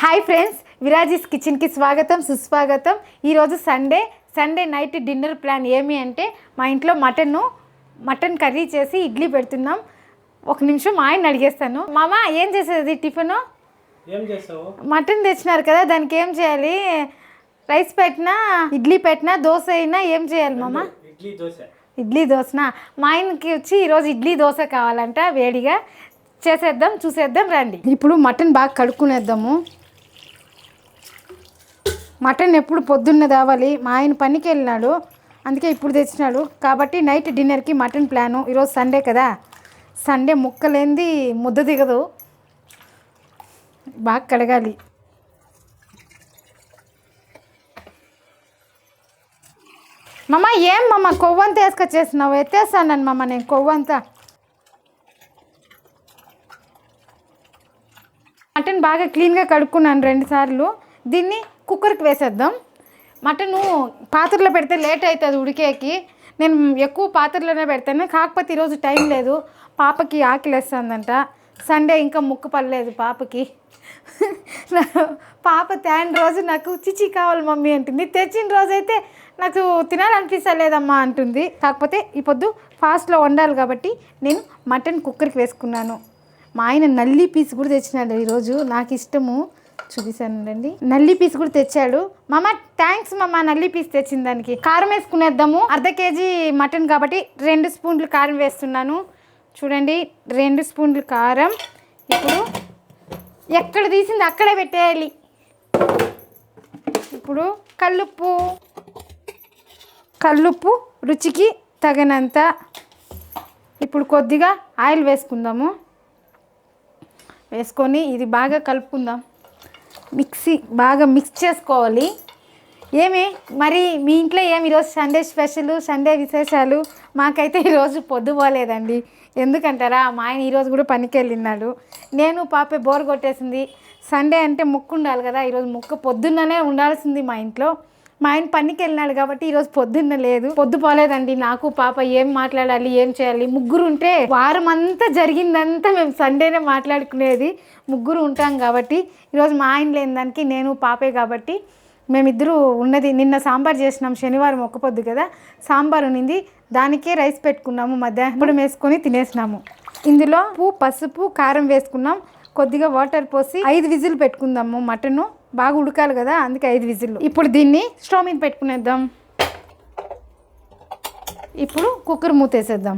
Hi friends, విరాజీస్ కిచెన్కి స్వాగతం సుస్వాగతం. ఈరోజు సండే నైట్ డిన్నర్ ప్లాన్ ఏమి అంటే మా ఇంట్లో మటన్ కర్రీ చేసి ఇడ్లీ పెడుతున్నాం. ఒక నిమిషం మా ఆయన అడిగేస్తాను. మామ ఏం చేసేది టిఫిన్? ఏం చేస్తావు? మటన్ తెచ్చినారు కదా, దానికి ఏం చేయాలి? రైస్ పెట్టినా, ఇడ్లీ పెట్టినా, దోశ అయినా ఏం చేయాలి మామ? ఇడ్లీ దోశనా? మా ఆయనకి వచ్చి ఈరోజు ఇడ్లీ దోశ కావాలంట, వేడిగా చేసేద్దాం, చూసేద్దాం రండి. ఇప్పుడు మటన్ బాగా కడుక్కునేద్దాము. మటన్ ఎప్పుడు పొద్దున్న తేవాలి, మా ఆయన పనికి వెళ్ళినాడు, అందుకే ఇప్పుడు తెచ్చినాడు. కాబట్టి నైట్ డిన్నర్కి మటన్ ప్లాను. ఈరోజు సండే కదా, సండే ముక్కలేంది ముద్ద దిగదు, బాగా కడగాలి. మమ్మ ఏం మమ్మ కొవ్వంతా వేసుకొచ్చేస్తున్నావు? ఎత్తేస్తాను మమ్మ నేను కొవ్వంతా. మటన్ బాగా క్లీన్గా కడుక్కున్నాను 2 సార్లు. దీన్ని కుక్కర్కి వేసేద్దాం. మటను పాత్రలో పెడితే లేట్ అవుతుంది ఉడికేకి. నేను ఎక్కువ పాత్రలోనే పెడతాను, కాకపోతే ఈరోజు టైం లేదు, పాపకి ఆకలి వేస్తుందంట. సండే ఇంకా ముక్కు పడలేదు పాపకి. పాప తేని రోజు నాకు చిచి కావాలి మమ్మీ అంటుంది, తెచ్చిన రోజైతే నాకు తినాలనిపిస్తలేదమ్మా అంటుంది. కాకపోతే ఈ పొద్దు ఫాస్ట్లో వండాలి కాబట్టి నేను మటన్ కుక్కర్కి వేసుకున్నాను. మా ఆయన నల్లి పీస్ కూడా తెచ్చినాడు ఈరోజు, నాకు ఇష్టము, చూపిస్తానండి. నల్లి పీస్ కూడా తెచ్చాడు. మామ థ్యాంక్స్ మామ, నల్లి పీస్ తెచ్చిన దానికి. కారం వేసుకునేద్దాము. 1/2 కేజీ మటన్ కాబట్టి 2 స్పూన్లు కారం వేస్తున్నాను. చూడండి, 2 స్పూన్లు కారం. ఇప్పుడు ఎక్కడ తీసింది అక్కడే పెట్టేయాలి. ఇప్పుడు కల్లుప్పు రుచికి తగినంత. ఇప్పుడు కొద్దిగా ఆయిల్ వేసుకుందాము. వేసుకొని ఇది బాగా కలుపుకుందాం. బాగా మిక్స్ చేసుకోవాలి. ఏమి మరి మీ ఇంట్లో ఏమి ఈరోజు సండే స్పెషల్, సండే విశేషాలు? మాకైతే ఈరోజు పొద్దు పోలేదండి. ఎందుకంటారా, మా ఆయన ఈరోజు కూడా పనికి వెళ్ళినాడు. నేను పాపే బోర్ కొట్టేసింది. సండే అంటే ముక్కు ఉండాలి కదా, ఈరోజు ముక్కు పొద్దున్ననే ఉండాల్సింది మా ఇంట్లో. మా ఆయన పనికి వెళ్ళినాడు కాబట్టి ఈరోజు పొద్దున్న లేదు, పొద్దు పోలేదండి. నాకు పాప ఏం మాట్లాడాలి, ఏం చేయాలి? ముగ్గురు ఉంటే వారం అంతా జరిగిందంతా మేము సండేనే మాట్లాడుకునేది. ముగ్గురు ఉంటాం కాబట్టి ఈరోజు మా ఆయన లేని దానికి నేను పాపే కాబట్టి మేమిద్దరూ ఉన్నది. నిన్న సాంబార్ చేసినాం, శనివారం ఒక్క పొద్దు కదా, సాంబార్ ఉన్నింది, దానికే రైస్ పెట్టుకున్నాము. మధ్యాహ్నం వేసుకొని తినేసినాము. ఇందులో పసుపు కారం వేసుకున్నాం, కొద్దిగా వాటర్ పోసి 5 విజిల్ పెట్టుకుందాము. మటను బాగా ఉడకాలి కదా, అందుకే 5 విజిల్లు. ఇప్పుడు దీన్ని స్టవ్ మీద పెట్టుకునేద్దాం. ఇప్పుడు కుక్కర్ మూతేసేద్దాం.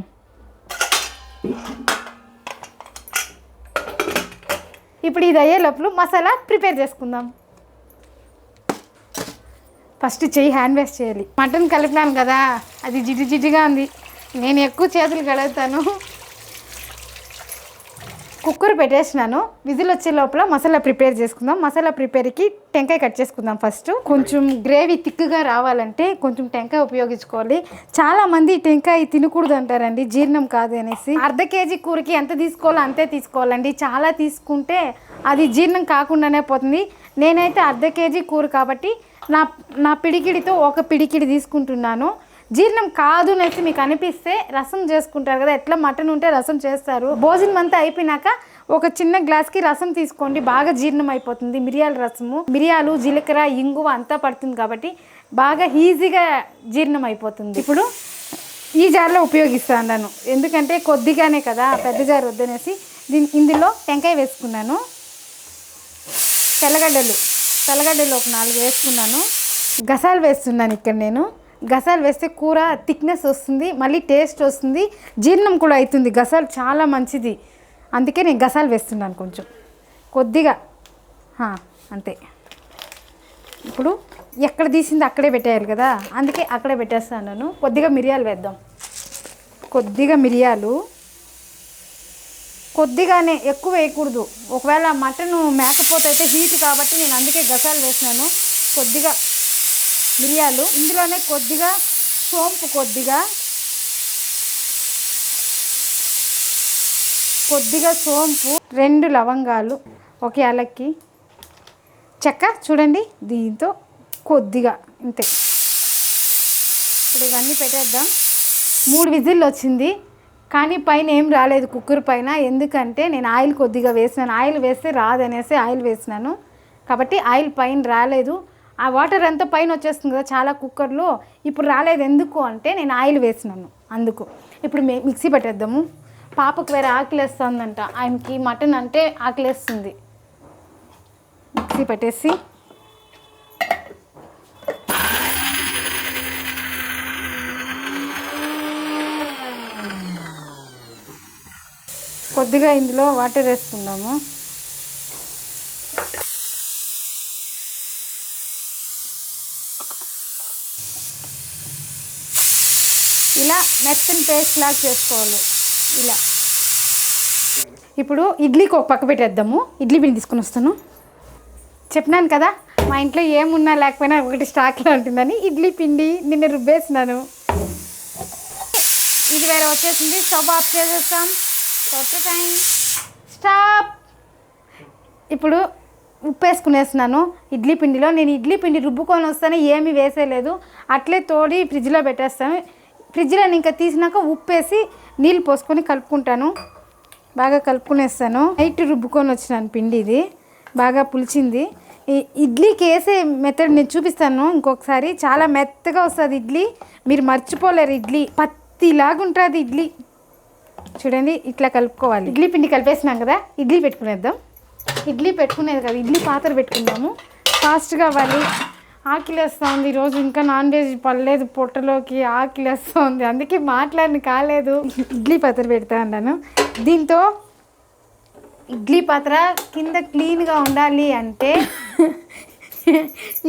ఇప్పుడు ఇది అయ్యే లోపల మసాలా ప్రిపేర్ చేసుకుందాం. ఫస్ట్ హ్యాండ్ వాష్ చేయాలి. మటన్ కలిపినాను కదా, అది జిడ్డుగా ఉంది. నేను ఎక్కువ చేతులు కడుగుతాను. కుక్కర్ పెట్టేసినాను. విజిల్ వచ్చే లోపల మసాలా ప్రిపేర్ చేసుకుందాం. మసాలా ప్రిపేర్కి టెంకాయ కట్ చేసుకుందాం. ఫస్ట్ కొంచెం గ్రేవీ థిక్గా రావాలంటే కొంచెం టెంకాయ ఉపయోగించుకోవాలి. చాలామంది టెంకాయ తినకూడదు అంటారండి, జీర్ణం కాదు అనేసి. 1/2 కేజీ కూరకి ఎంత తీసుకోవాలో అంతే తీసుకోవాలండి. చాలా తీసుకుంటే అది జీర్ణం కాకుండానే పోతుంది. నేనైతే 1/2 కేజీ కూర కాబట్టి నా పిడికిడితో 1 పిడికిడి తీసుకుంటున్నాను. జీర్ణం కాదు అనేసి మీకు అనిపిస్తే రసం చేసుకుంటారు కదా, ఎట్లా మటన్ ఉంటే రసం చేస్తారు. భోజనం అంతా అయిపోయినాక ఒక చిన్న గ్లాస్కి రసం తీసుకోండి, బాగా జీర్ణం అయిపోతుంది. మిరియాల రసము, మిరియాలు, జీలకర్ర, ఇంగువ అంతా పడుతుంది కాబట్టి బాగా ఈజీగా జీర్ణం అయిపోతుంది. ఇప్పుడు ఈ జార్లో ఉపయోగిస్తాను, ఎందుకంటే కొద్దిగానే కదా, పెద్ద జార్ వద్దనేసి ఇందులో టెంకాయ వేసుకున్నాను. తెల్లగడ్డలు ఒక 4 వేసుకున్నాను. గసాలు వేస్తున్నాను ఇక్కడ నేను. గసాలు వేస్తే కూర థిక్నెస్ వస్తుంది, మళ్ళీ టేస్ట్ వస్తుంది, జీర్ణం కూడా అవుతుంది. గసాలు చాలా మంచిది, అందుకే నేను గసాలు వేస్తున్నాను కొంచెం కొద్దిగా, అంతే. ఇప్పుడు ఎక్కడ తీసింది అక్కడే పెట్టేయాలి కదా, అందుకే అక్కడే పెట్టేస్తాను. కొద్దిగా మిరియాలు వేద్దాం. కొద్దిగా మిరియాలు, కొద్దిగానే, ఎక్కువ వేయకూడదు. ఒకవేళ మటన్ మేకపోతే అయితే హీట్ కాబట్టి నేను అందుకే గసాలు వేసినాను. కొద్దిగా మిరియాలు, ఇందులోనే కొద్దిగా సోంపు, కొద్దిగా సోంపు, 2 లవంగాలు, 1 యాలక్కి, చెక్క చూడండి, దీంతో కొద్దిగా ఇంతే. ఇప్పుడు ఇవన్నీ పెట్టేద్దాం. 3 విజిల్లు వచ్చింది. కానీ పైన ఏం రాలేదు కుక్కర్ పైన, ఎందుకంటే నేను ఆయిల్ కొద్దిగా వేసినాను. ఆయిల్ వేస్తే రాదనేసి ఆయిల్ వేసినాను. కాబట్టి ఆయిల్ పైన రాలేదు. ఆ వాటర్ అంతా పైన వచ్చేస్తుంది కదా చాలా కుక్కర్లో. ఇప్పుడు రాలేదు ఎందుకు అంటే నేను ఆయిల్ వేసినాను అందుకు. ఇప్పుడు మిక్సీ పెట్టేద్దాము. పాపకు వేరే ఆకలేస్తుందంట, ఆయనకి మటన్ అంటే ఆకలేస్తుంది. మిక్సీ పెట్టేసి కొద్దిగా ఇందులో వాటర్ వేసుకుందాము. ఇలా మెత్తని పేస్ట్ లాగా చేసుకోవాలి ఇలా. ఇప్పుడు ఇడ్లీకి ఒక పక్క పెట్టేద్దాము. ఇడ్లీ పిండి తీసుకుని వస్తాను. చెప్పినాను కదా మా ఇంట్లో ఏమున్నా లేకపోయినా ఒకటి స్టాక్లో ఉంటుందని. ఇడ్లీ పిండి నిన్న రుబ్బేసినాను. ఇది వేరే వచ్చేసింది. స్టవ్ ఆఫ్ చేసేస్తాం. Time stop. ఇప్పుడు ఉప్పు వేసుకునేస్తున్నాను ఇడ్లీ పిండిలో. నేను ఇడ్లీ పిండి రుబ్బుకొని వస్తానే ఏమీ వేసేయలేదు, అట్లే తోడి ఫ్రిడ్జ్లో పెట్టేస్తాను. ఫ్రిడ్జ్లో ఇంకా తీసినాక ఉప్పు వేసి నీళ్ళు పోసుకొని కలుపుకుంటాను. బాగా కలుపుకునేస్తాను. నైట్ రుబ్బుకొని వచ్చినాను పిండి. ఇది బాగా పులిచింది. ఈ ఇడ్లీకి వేసే మెథడ్ నేను చూపిస్తాను ఇంకొకసారి. చాలా మెత్తగా వస్తుంది ఇడ్లీ, మీరు మర్చిపోలేరు. ఇడ్లీ పత్తిలాగా ఉంటుంది ఇడ్లీ. చూడండి ఇట్లా కలుపుకోవాలి. ఇడ్లీ పిండి కలిపేసినాం కదా, ఇడ్లీ పెట్టుకునేద్దాం. ఇడ్లీ పెట్టుకునేది కదా, ఇడ్లీ పాత్ర పెట్టుకుందాము. ఫాస్ట్గా అవ్వాలి. ఆకలేస్తుంది ఈరోజు, ఇంకా నాన్ వెజ్ పడలేదు పొట్టలోకి. ఆకలేస్తుంది అందుకే మాట్లాడిన కాలేదు. ఇడ్లీ పాత్ర పెడతా అన్నాను. దీంతో ఇడ్లీ పాత్ర కింద క్లీన్గా ఉండాలి అంటే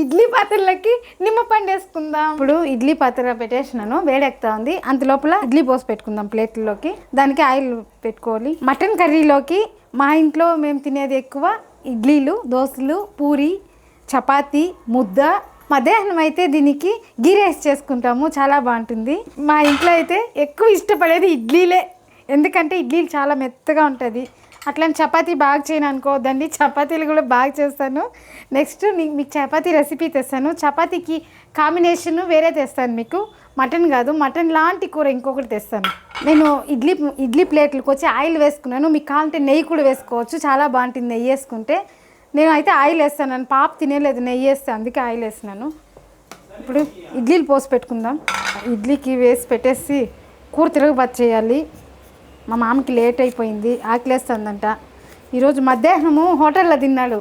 ఇడ్లీ పాత్రలకి నిమ్మపండు వేసుకుందాం. ఇప్పుడు ఇడ్లీ పాత్ర పెట్టేసినాను, వేడెక్కుతా ఉంది. అంత లోపల ఇడ్లీ పోసి పెట్టుకుందాం ప్లేట్లోకి. దానికి ఆయిల్ పెట్టుకోవాలి. మటన్ కర్రీలోకి మా ఇంట్లో మేము తినేది ఎక్కువ ఇడ్లీలు, దోశలు, పూరి, చపాతీ, ముద్ద. మధ్యాహ్నం అయితే దీనికి గీ రైస్ చేసుకుంటాము, చాలా బాగుంటుంది. మా ఇంట్లో అయితే ఎక్కువ ఇష్టపడేది ఇడ్లీలే, ఎందుకంటే ఇడ్లీలు చాలా మెత్తగా ఉంటుంది. అట్లని చపాతీ బాగా చేయను అనుకోవద్దండి, చపాతీలు కూడా బాగా చేస్తాను. నెక్స్ట్ మీకు చపాతీ రెసిపీ తెస్తాను. చపాతీకి కాంబినేషన్ వేరే తెస్తాను మీకు, మటన్ కాదు, మటన్ లాంటి కూర ఇంకొకటి తెస్తాను. నేను ఇడ్లీ ప్లేట్లకు వచ్చి ఆయిల్ వేసుకున్నాను. మీకు కావాలంటే నెయ్యి కూడా వేసుకోవచ్చు, చాలా బాగుంటుంది నెయ్యి వేసుకుంటే. నేను అయితే ఆయిల్ వేస్తాను, పాప తినేలేదు నెయ్యి వేస్తే, అందుకే ఆయిల్ వేస్తున్నాను. ఇప్పుడు ఇడ్లీలు పోసి పెట్టుకుందాం. ఇడ్లీకి వేసి పెట్టేసి కూర తిరగబాతు చేయాలి. మా మామకి లేట్ అయిపోయింది, ఆకలేస్తుందంట. ఈరోజు మధ్యాహ్నము హోటల్లో తిన్నాడు,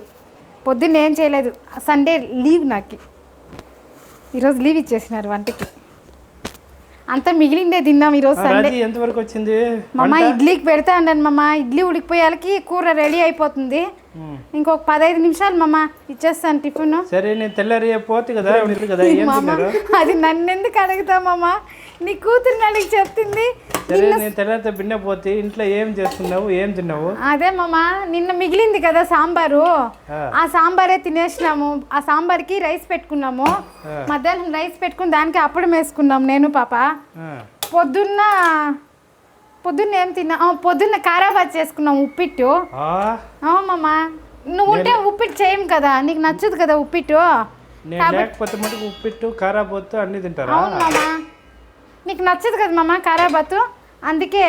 పొద్దున్న ఏం చేయలేదు. సండే లీవ్ నాకు, ఈరోజు లీవ్ ఇచ్చేసినారు వంటకి. అంతా మిగిలిందే తిన్నాం ఈరోజు సండే. ఎంతవరకు వచ్చింది మమ్మ? ఇడ్లీకి పెడతా అన్నాను మమ్మ. ఇడ్లీ ఉడికిపోయాలకి కూర రెడీ అయిపోతుంది. ఇంకొక 15 నిమిషాలు మమ్మ ఇచ్చేస్తాను టిఫిన్. సరే నేను తెల్లారి పోతే కదా. అది నన్ను ఎందుకు అడుగుతామమ్మా, నీ కూతురు అడిగి చెప్తుంది. నేను తెల్లారితో బిన్న పోతే ఇంట్లో ఏం చేస్తున్నావు, ఏం తిన్నావు? అదే మమ్మ, నిన్న మిగిలింది కదా సాంబారు, ఆ సాంబారే తినేసినాము. ఆ సాంబార్కి రైస్ పెట్టుకున్నాము. మధ్యాహ్నం రైస్ పెట్టుకుని దానికి అప్పడం వేసుకున్నాము నేను పాప. పొద్దున్న ఏం తిన్నా, పొద్దున్న కారాబాద్ చేసుకున్నాం, ఉప్పిట్టు. అవునమ్మ, నువ్వు ఉంటే ఉప్పిట్టు చేయం కదా, నీకు నచ్చదు కదా ఉప్పిట్టు. లేకపోతే మటుకు ఉప్పిట్టు కారాబాత్ అన్ని తింటారా? అవునమ్మా, నీకు నచ్చదు కదా మమ్మ కారాబాత్, అందుకే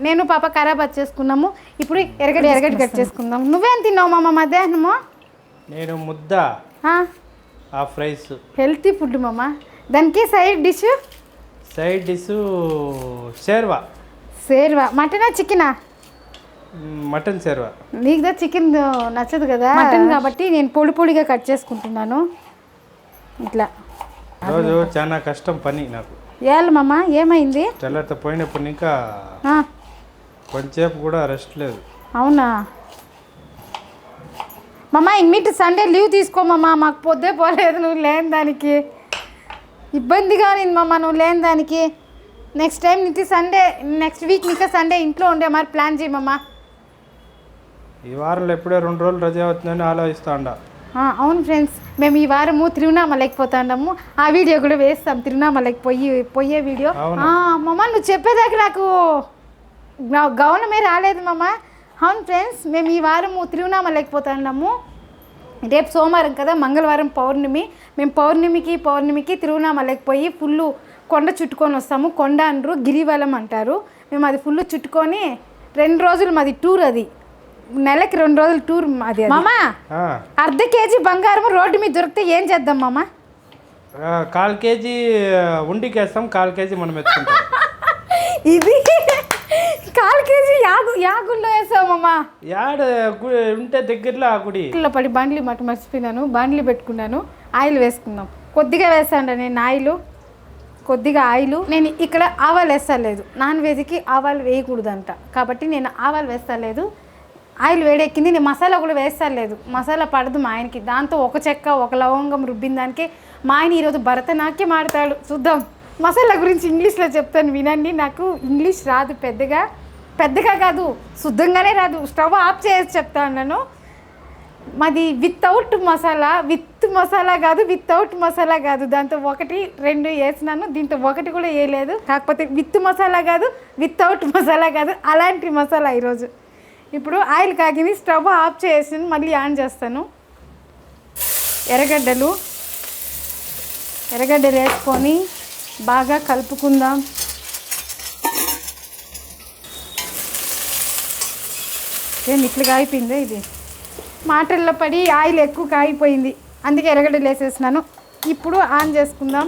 నేను పాప కారాబాత్ చేసుకున్నాము. ఇప్పుడు ఎరగడి కట్ చేసుకుందాం. నువ్వేం తిన్నావు మమ్మ మధ్యాహ్నము? నేను ముద్ద, హాఫ్ రైస్. హెల్తీ ఫుడ్ మమ్మ. దానికి సైడ్ డిష్ షేర్వా. మటనా చికెనా? మటన్ షేర్వా. నీకుదా చికెన్ నచ్చదు కదా, మటన్ కాబట్టి నేను పొడిగా కట్ చేసుకుంటున్నాను ఇట్లా. రోజు చాలా కష్టం పని నాకు. ఏళ్ళు మమ్మ, ఏమైంది? తెల్లతో పోయినప్పుడు ఇంకా కొంచెంసేపు కూడా రెస్ట్ లేదు. అవునా మమ్మ? ఇమ్మిటి సండే లీవ్ తీసుకోమమ్మా, మాకు పొద్దే పోలేదు నువ్వు లేని దానికి. ఇబ్బందిగా ఉంది మమ్మ నువ్వు లేని దానికి. నెక్స్ట్ టైం నీకు సండే, నెక్స్ట్ వీక్ నీకు సండే ఇంట్లో ఉండే మరి ప్లాన్ చేయమమ్మా. ఈ వారంలో ఎప్పుడే 2 రోజులు రజా అవుతుందని ఆలోచిస్తా ఉండ. అవును ఫ్రెండ్స్, మేము ఈ వారము తిరువణామలకి పోతాండాము. ఆ వీడియో కూడా వేస్తాం, తిరువణామలకి పోయే వీడియో. మమ్మ నువ్వు చెప్పేదాకా నాకు గౌనమే రాలేదు మమ్మ. అవును ఫ్రెండ్స్, మేము ఈ వారము తిరువణామలకి పోతాండాము. రేపు సోమవారం కదా, మంగళవారం పౌర్ణమి. మేము పౌర్ణమికి తిరువణామలకి పోయి ఫుల్ కొండ చుట్టుకొని వస్తాము. కొండ అనరు, గిరివలం అంటారు. మేము అది ఫుల్ చుట్టుకొని 2 రోజులు మాది టూర్. అది నెలకి 2 రోజులు టూర్ అది మామా. ఆ, అర్ధ కేజీ బంగారం రోడ్డు మీద దొరికితే ఏం చేద్దాం మామా? 1/4 కేజీ ఉండికి వేస్తాం, 1/4 కేజీ మనం ఎత్తుకుంటాం. ఇది 1/4 కేజీ యాగుల్లో వేసామమ్మా. యాడ ఉంటే దగ్గరలో ఆ గుడి. ఇట్లా పడి బాండ్లీ మటు మర్చిపోయినాను, బాండ్లీ పెట్టుకున్నాను. ఆయిల్ వేసుకుందాం. కొద్దిగా వేసాను నేను ఆయిల్, కొద్దిగా ఆయిల్. నేను ఇక్కడ ఆవాలు వేస్తలేదు, నాన్ వెజ్కి ఆవాలు వేయకూడదంట కాబట్టి నేను ఆవాలు వేస్తలేదు. ఆయిల్ వేడెక్కింది, నేను మసాలా కూడా వేస్తలేదు. మసాలా పడదు మా ఆయనకి. దాంతో ఒక చెక్క ఒక లవంగం రుబ్బిన దానికి మా ఆయన ఈరోజు భరతనాట్యం ఆడతాడు. చూద్దాం. మసాలా గురించి ఇంగ్లీష్లో చెప్తాను వినండి. నాకు ఇంగ్లీష్ రాదు పెద్దగా కాదు, శుద్ధంగానే రాదు. స్టవ్ ఆఫ్ చేసి చెప్తాను నేను. మాది వితౌట్ మసాలా కాదు. దాంతో 1 2 వేసినాను, దీంతో 1 కూడా వేయలేదు. కాకపోతే విత్ మసాలా కాదు, వితౌట్ మసాలా కాదు, అలాంటి మసాలా ఈరోజు. ఇప్పుడు ఆయిల్ కాగింది, స్టవ్ ఆఫ్ చేసి మళ్ళీ ఆన్ చేస్తాను. ఎర్రగడ్డలు వేసుకొని బాగా కలుపుకుందాం. ఏమి ఇట్లా కాగిపోయిందో ఇది. మాటల్లో పడి ఆయిల్ ఎక్కువ కాగిపోయింది, అందుకే ఎర్రగడ్డలు వేసేసినాను. ఇప్పుడు ఆన్ చేసుకుందాం.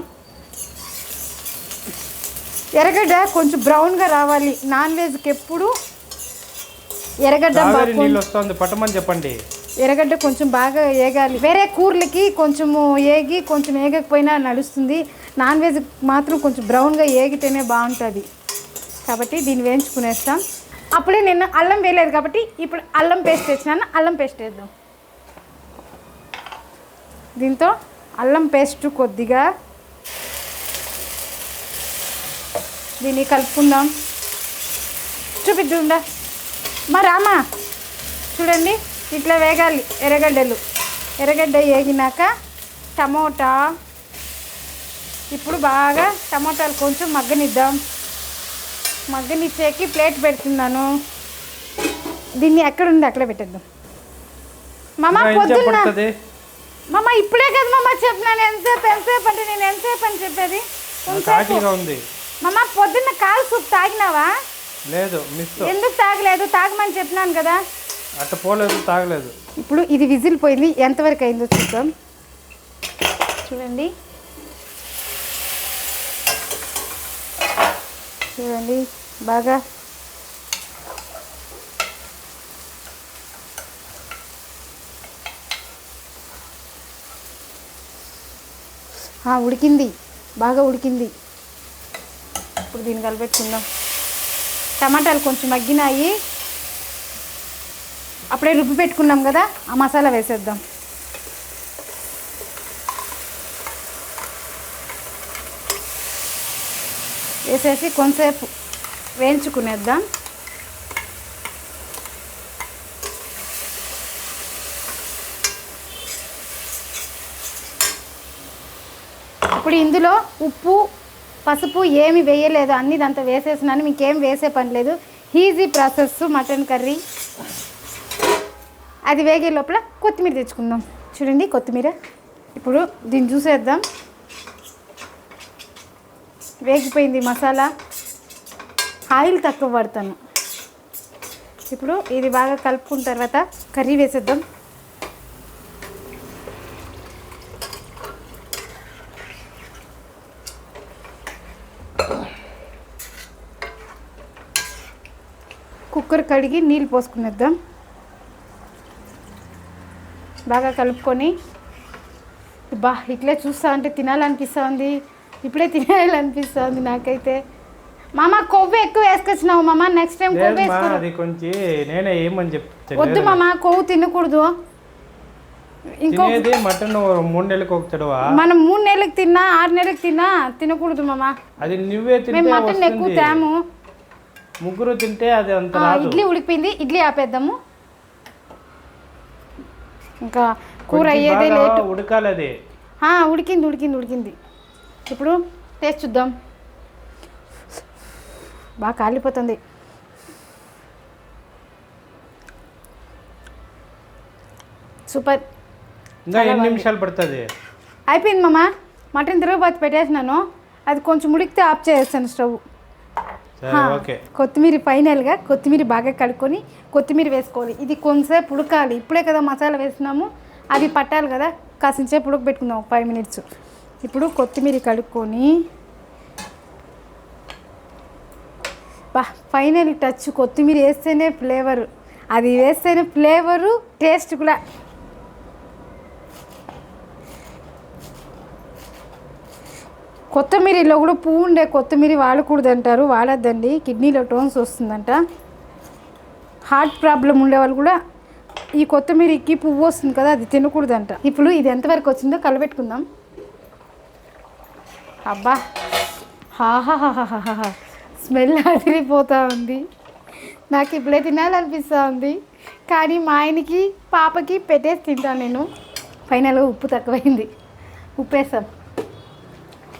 ఎర్రగడ్డ కొంచెం బ్రౌన్గా రావాలి. నాన్ వెజ్కి ఎప్పుడు ఎర్రగడ్డ నీళ్ళు వస్తుంది, పట్టమని చెప్పండి. ఎర్రగడ్డ కొంచెం బాగా ఏగాలి. వేరే కూరలకి కొంచెము ఏగి కొంచెం ఏగకపోయినా నడుస్తుంది. నాన్ వెజ్ మాత్రం కొంచెం బ్రౌన్గా ఏగితేనే బాగుంటుంది. కాబట్టి దీన్ని వేయించుకునేస్తాం. అప్పుడే నేను అల్లం వేయలేదు కాబట్టి ఇప్పుడు అల్లం పేస్ట్ వేసినాను. అల్లం పేస్ట్ వేద్దాం. దీంతో అల్లం పేస్ట్ కొద్దిగా దీన్ని కలుపుకుందాం. చూపిద్దా మా రామా, చూడండి ఇట్లా వేగాలి ఎర్రగడ్డ వేగినాక టమోటా. ఇప్పుడు బాగా టమోటాలు కొంచెం మగ్గనిచ్చేకి ప్లేట్ పెడుతున్నాను. దీన్ని ఎక్కడుంది అక్కడే పెట్టేద్దాం. మామ పొద్దున్న మామ ఇప్పుడే కదా మామ చెప్పినాను. ఎంతసేపు అంటే నేను ఎంతసేపు అని చెప్పేది. మామ పొద్దున్న కాలు సూప్ తాగినావా? లేదు. ఎందుకు తాగలేదు? తాగమని చెప్పినాను కదా. అట్ట పోలేదు, తాగలేదు. ఇప్పుడు ఇది విజిల్ పోయింది, ఎంతవరకు అయిందో చూద్దాం. చూడండి బాగా ఉడికింది, బాగా ఉడికింది. ఇప్పుడు దీన్ని కలిపెట్టుకుందాం. టమాటాలు కొంచెం మగ్గినాయి. అప్పుడే రుబ్బి పెట్టుకున్నాం కదా, ఆ మసాలా వేసేద్దాం. వేసేసి కొంతసేపు వేయించుకునేద్దాం. ఇప్పుడు ఇందులో ఉప్పు పసుపు ఏమి వేయలేదు, అన్నీ దాంతో వేసేసినాను. మీకేం వేసే పని లేదు. Easy process mutton curry. అది వేగే లోపల కొత్తిమీర తెచ్చుకుందాం. చూడండి కొత్తిమీర. ఇప్పుడు దీన్ని చూసేద్దాం. వేగిపోయింది మసాలా. ఆయిల్ తక్కువ పడతాను. ఇప్పుడు ఇది బాగా కలుపుకున్న తర్వాత కర్రీ వేసేద్దాం. కుక్కర్ కడిగి నీళ్ళు పోసుకునేద్దాం. బాగా కలుపుకొని ఇట్లే చూస్తా అంటే తినాలనిపిస్తుంది. ఇప్పుడే తినాలనిపిస్తుంది నాకైతే. మామ కొవ్వు ఎక్కువ వేసుకొచ్చినావు మామ. నెక్స్ట్ టైం కొవ్వు వద్దు మామ, కొవ్వు తినకూడదు. ఇంకోటి మటన్ 3 నెలలకు ఒకసారి మనం 3 నెలలకు తిన్నా 6 నెలలకు తిన్నా తినకూడదు మామ. అది నువ్వే తింటే మేము మటన్ ఎక్కువ తేము. ముగ్గురు తింటే అది అంత రాదు. ఇడ్లీ ఉడికిపోయింది, ఇడ్లీ ఆపేద్దాము. ఇంకా కూర అయ్యేదే లేటు. ఉడకాలి అది. ఉడికింది. ఇప్పుడు టేస్ట్ చూద్దాం. బాగా కాలిపోతుంది. సూపర్. ఇంకా ఎన్ని నిమిషాలు పడుతుంది? అయిపోయింది మామ. మటన్ తిరగబాతు పెట్టేసినాను. అది కొంచెం ఉడికితే ఆఫ్ చేస్తాను స్టవ్. సరే ఓకే. కొత్తిమీర ఫైనల్గా కొత్తిమీర బాగా కడుక్కొని కొత్తిమీర వేసుకోవాలి. ఇది కొంతసేపు ఉడకాలి. ఇప్పుడే కదా మసాలా వేస్తున్నాము, అది పట్టాలి కదా, కాసించేపు ఉడకబెట్టుకుందాం 5 minutes. ఇప్పుడు కొత్తిమీర కడుక్కొని ఫైనల్ టచ్ కొత్తిమీర వేస్తేనే ఫ్లేవరు, అది వేస్తేనే ఫ్లేవరు, టేస్ట్ కూడా. కొత్తిమీరలో కూడా పువ్వు ఉండే కొత్తిమీర వాడకూడదు అంటారు, వాడద్దండి, కిడ్నీలో టోన్స్ వస్తుందంట. హార్ట్ ప్రాబ్లం ఉండే వాళ్ళు కూడా ఈ కొత్తిమీరకి పువ్వు వస్తుంది కదా, అది తినకూడదంట. ఇప్పుడు ఇది ఎంతవరకు వచ్చిందో కలబెట్టుకుందాం. అబ్బా హాహాహాహాహా, స్మెల్ అదిరిపోతూ ఉంది. నాకు ఇప్పుడే తినాలనిపిస్తూ ఉంది, కానీ మా ఆయనకి పాపకి పెట్టేసి తింటాను నేను. ఫైనల్గా ఉప్పు తక్కువైంది, ఉప్పు వేసాం.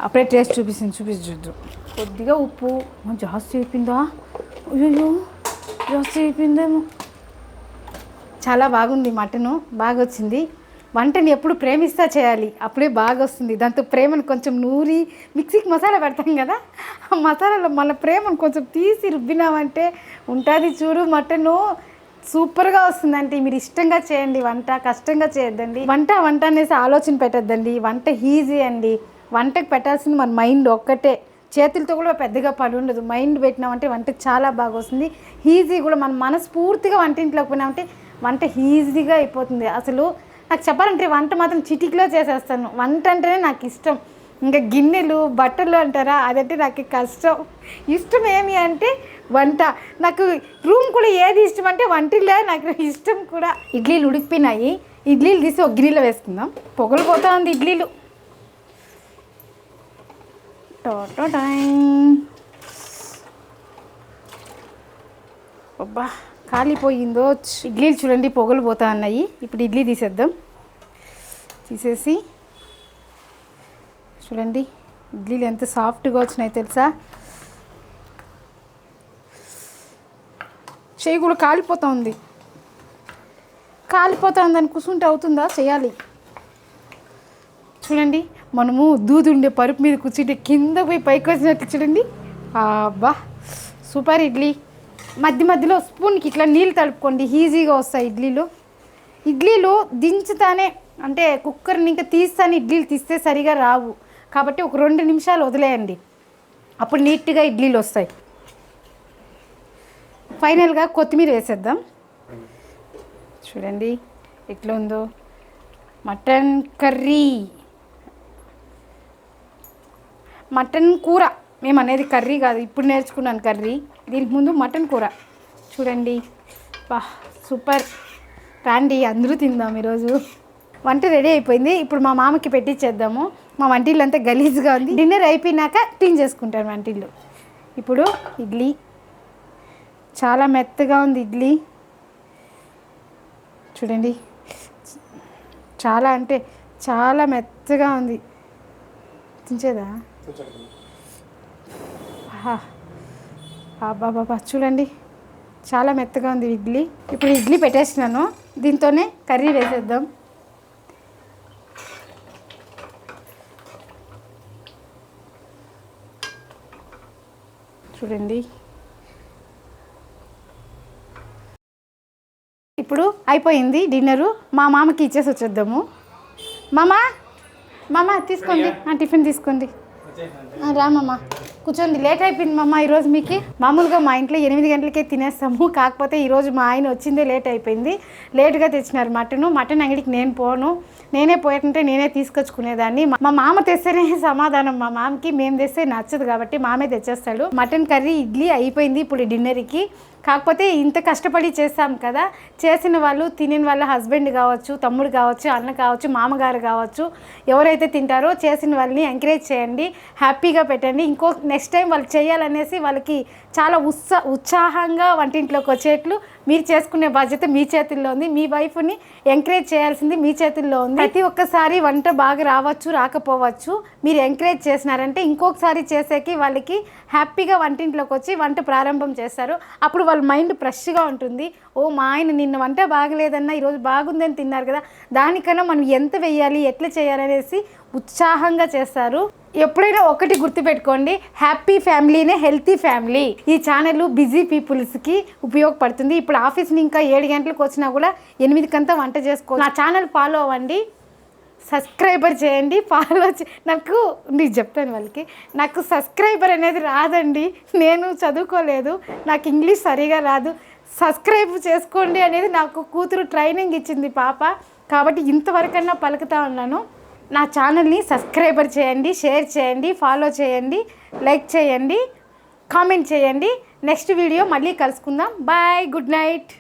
అప్పుడే టేస్ట్ చూద్దాం. కొద్దిగా ఉప్పు జాస్తి అయిపోయిందా, అయ్యో జాస్తి అయిపోయిందేమో. చాలా బాగుంది, మటను బాగా వచ్చింది. వంటని ఎప్పుడు ప్రేమిస్తా చేయాలి, అప్పుడే బాగా వస్తుంది. దాంతో ప్రేమను కొంచెం నూరి మిక్సీకి మసాలా పెడతాం కదా, ఆ మసాలాలో మన ప్రేమను కొంచెం తీసి రుబ్బినామంటే ఉంటుంది చూడు, మటను సూపర్గా వస్తుందండి. మీరు ఇష్టంగా చేయండి వంట, కష్టంగా చేయొద్దండి. వంట అనేసి ఆలోచన పెట్టద్దండి. వంట ఈజీ అండి. వంటకు పెట్టాల్సింది మన మైండ్ ఒక్కటే, చేతులతో కూడా పెద్దగా పని ఉండదు. మైండ్ పెట్టినామంటే వంట చాలా బాగా వస్తుంది. ఈజీ కూడా, మన మనస్ఫూర్తిగా వంటింట్లోకి పోయినామంటే వంట ఈజీగా అయిపోతుంది. అసలు నాకు చెప్పాలంటే వంట మాత్రం చిటికలో చేసేస్తాను. వంట అంటేనే నాకు ఇష్టం. ఇంకా గిన్నెలు బట్టలు అంటారా, అదంటే నాకు కష్టం. ఇష్టం ఏమి అంటే వంట. నాకు రూమ్ కూడా ఏది ఇష్టం అంటే వంటిల్లే నాకు ఇష్టం కూడా. ఇడ్లీలు ఉడికిపోయినాయి, ఇడ్లీలు తీసి ఒక గిన్నెలో వేసుకుందాం. పొగలు పోతా ఉంది ఇడ్లీలు. అబ్బా కాలిపోయిందో. ఇడ్లీలు చూడండి పొగలు పోతా ఉన్నాయి. ఇప్పుడు ఇడ్లీ తీసేద్దాం. తీసేసి చూడండి ఇడ్లీలు ఎంత సాఫ్ట్గా వచ్చినాయి తెలుసా. చేయి కూడా కాలిపోతూ ఉంది అని కూర్చుంటే అవుతుందా, చేయాలి. చూడండి మనము దూదుండే పరుపు మీద కూర్చుంటే కింద పోయి పైకి వచ్చినట్టు చూడండి. అబ్బా సూపర్ ఇడ్లీ. మధ్యలో స్పూన్కి ఇట్లా నీళ్ళు తడుపుకోండి, ఈజీగా వస్తాయి ఇడ్లీలు దించుతానే, అంటే కుక్కర్ని ఇంకా తీస్తానే ఇడ్లీలు తీస్తే సరిగా రావు. కాబట్టి ఒక 2 నిమిషాలు వదిలేయండి, అప్పుడు నీట్గా ఇడ్లీలు వస్తాయి. ఫైనల్గా కొత్తిమీర వేసేద్దాం. చూడండి ఎట్లా ఉందో మటన్ కర్రీ, మటన్ కూర. మేము అనేది కర్రీ కాదు, ఇప్పుడు నేర్చుకున్నాను కర్రీ. దీనికి ముందు మటన్ కూర. చూడండి బా సూపర్. రండి అందరూ తిందాం. ఈరోజు వంట రెడీ అయిపోయింది. ఇప్పుడు మా మామకి పెట్టించేద్దాము. మా వంటిల్లు అంతా గలీజ్గా ఉంది. డిన్నర్ అయిపోయినాక క్లీన్ చేసుకుంటాను వంటిల్లు. ఇప్పుడు ఇడ్లీ చాలా మెత్తగా ఉంది ఇడ్లీ. చూడండి చాలా అంటే చాలా మెత్తగా ఉంది. తించేదా బాబా చూడండి చాలా మెత్తగా ఉంది ఇడ్లీ. ఇప్పుడు ఇడ్లీ పెట్టేసినాను, దీంతోనే కర్రీ వేసేద్దాం. చూడండి ఇప్పుడు అయిపోయింది డిన్నరు. మా మామకి ఇచ్చేసి వచ్చేద్దాము. మామ తీసుకోండి, టిఫిన్ తీసుకోండి. రామమ్మ కూర్చోండి. లేట్ అయిపోయింది మామ ఈరోజు మీకు. మామూలుగా మా ఇంట్లో 8 గంటలకే తినేస్తాము, కాకపోతే ఈరోజు మా ఆయన వచ్చిందే లేట్ అయిపోయింది. లేట్గా తెచ్చినారు మటన్ అంగడికి నేను పోను, నేనే పోయేటంటే నేనే తీసుకొచ్చుకునేదాన్ని. మా మామ తెస్తేనే సమాధానం, మా మామకి మేము తెస్తే నచ్చదు కాబట్టి మామే తెచ్చేస్తాడు. మటన్ కర్రీ ఇడ్లీ అయిపోయింది ఇప్పుడు డిన్నర్కి. కాకపోతే ఇంత కష్టపడి చేస్తాం కదా, చేసిన వాళ్ళు తినని వాళ్ళ హస్బెండ్ కావచ్చు, తమ్ముడు కావచ్చు, అన్న కావచ్చు, మామగారు కావచ్చు, ఎవరైతే తింటారో చేసిన వాళ్ళని ఎంకరేజ్ చేయండి, హ్యాపీగా పెట్టండి. నెక్స్ట్ టైం వాళ్ళు చేయాలనేసి వాళ్ళకి చాలా ఉత్సాహంగా వంటింట్లోకి వచ్చేట్లు మీరు చేసుకునే బాధ్యత మీ చేతుల్లో ఉంది. మీ వైఫ్ని ఎంకరేజ్ చేయాల్సింది మీ చేతుల్లో ఉంది. ప్రతి ఒక్కసారి వంట బాగా రావచ్చు రాకపోవచ్చు, మీరు ఎంకరేజ్ చేసినారంటే ఇంకొకసారి చేసేకి వాళ్ళకి హ్యాపీగా వంటింట్లోకి వచ్చి వంట ప్రారంభం చేస్తారు. అప్పుడు వాళ్ళ మైండ్ ఫ్రెష్గా ఉంటుంది, ఓ మా ఆయన నిన్న వంట బాగలేదన్నా ఈరోజు బాగుందని తిన్నారు కదా, దానికన్నా మనం ఎంత వెయ్యాలి ఎట్లా చేయాలనేసి ఉత్సాహంగా చేస్తారు. ఎప్పుడైనా ఒకటి గుర్తుపెట్టుకోండి, హ్యాపీ ఫ్యామిలీనే హెల్తీ ఫ్యామిలీ. ఈ ఛానల్ బిజీ పీపుల్స్కి ఉపయోగపడుతుంది. ఇప్పుడు ఆఫీస్ని ఇంకా 7 గంటలకు వచ్చినా కూడా 8కంతా వంట చేసుకో. నా ఛానల్ ఫాలో అవ్వండి, సబ్స్క్రైబర్ చేయండి, నాకు నేను చెప్పాను వాళ్ళకి, నాకు సబ్స్క్రైబర్ అనేది రాదండి, నేను చదువుకోలేదు, నాకు ఇంగ్లీష్ సరిగా రాదు, సబ్స్క్రైబ్ చేసుకోండి అనేది నాకు కూతురు ట్రైనింగ్ ఇచ్చింది పాప, కాబట్టి ఇంతవరకన్నా పలుకుతా ఉన్నాను. నా ఛానల్ని సబ్స్క్రైబర్ చేయండి, షేర్ చేయండి, ఫాలో చేయండి, లైక్ చేయండి, కామెంట్ చేయండి. నెక్స్ట్ వీడియో మళ్ళీ కలుసుకుందాం. Bye, good night.